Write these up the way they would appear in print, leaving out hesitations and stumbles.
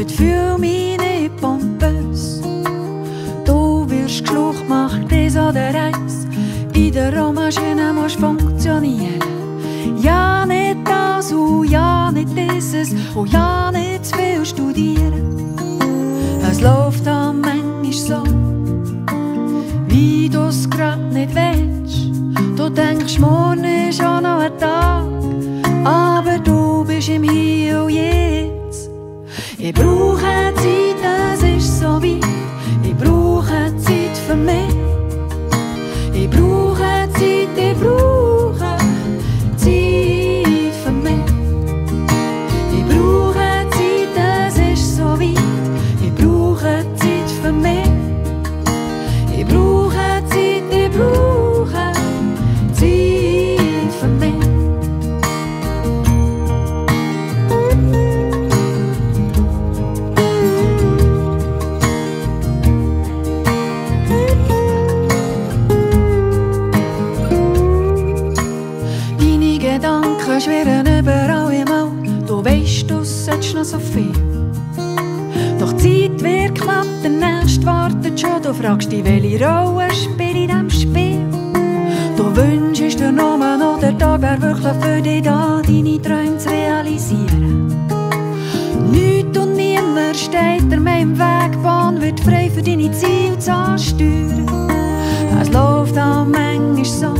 heute fühl mich nicht pompös. Du wirst geschlucht, mach das oder eins. In der Rohmaschine musst funktionieren. Ja, nicht das und ja, nicht dieses und ja, nicht zu viel studieren. Es läuft dann manchmal so, wie du's grad nicht willst. Du denkst, morgen ist auch noch ein Tag, aber du bist im Hier und Jetzt. Ich brauche Zeit, es ist so weit. Ich brauche Zeit für mich. Ich brauche Zeit, ich brauche Zeit für mich. Ich brauche Zeit, es ist so weit. Ich brauche Zeit für mich. Ich brauche Zeit, ich brauche Zeit für mich. Deine Gedanken schwirren überall im All. Du weisst, du sollst noch so viel. Doch die Zeit wird knapp, der Nächste wartet schon. Du fragst dich, welche Rolle spiele in diesem Spiel. Du wünschst dir nur noch, der Tag wäre wirklich für dich da, deine Träume zu realisieren. Nichts und niemand steht dir mehr im Weg, Bahn wird frei für deine Ziele zu ansteuern. Es läuft auch manchmal so,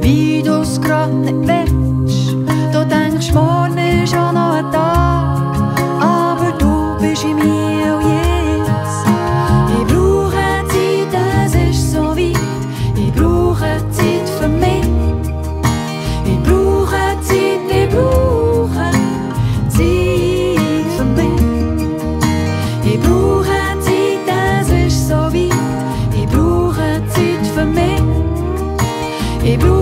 wie du's grad nicht willst. Du denkst, morgen ist auch noch ein Tag, aber du bist im Hier und Jetzt. Ich brauche Zeit, es ist so weit. Ich brauche Zeit für mich. Ich brauche Zeit, ich brauche Zeit für mich. Ich brauche Zeit, es ist so weit. Ich brauche Zeit für mich. Ich brauche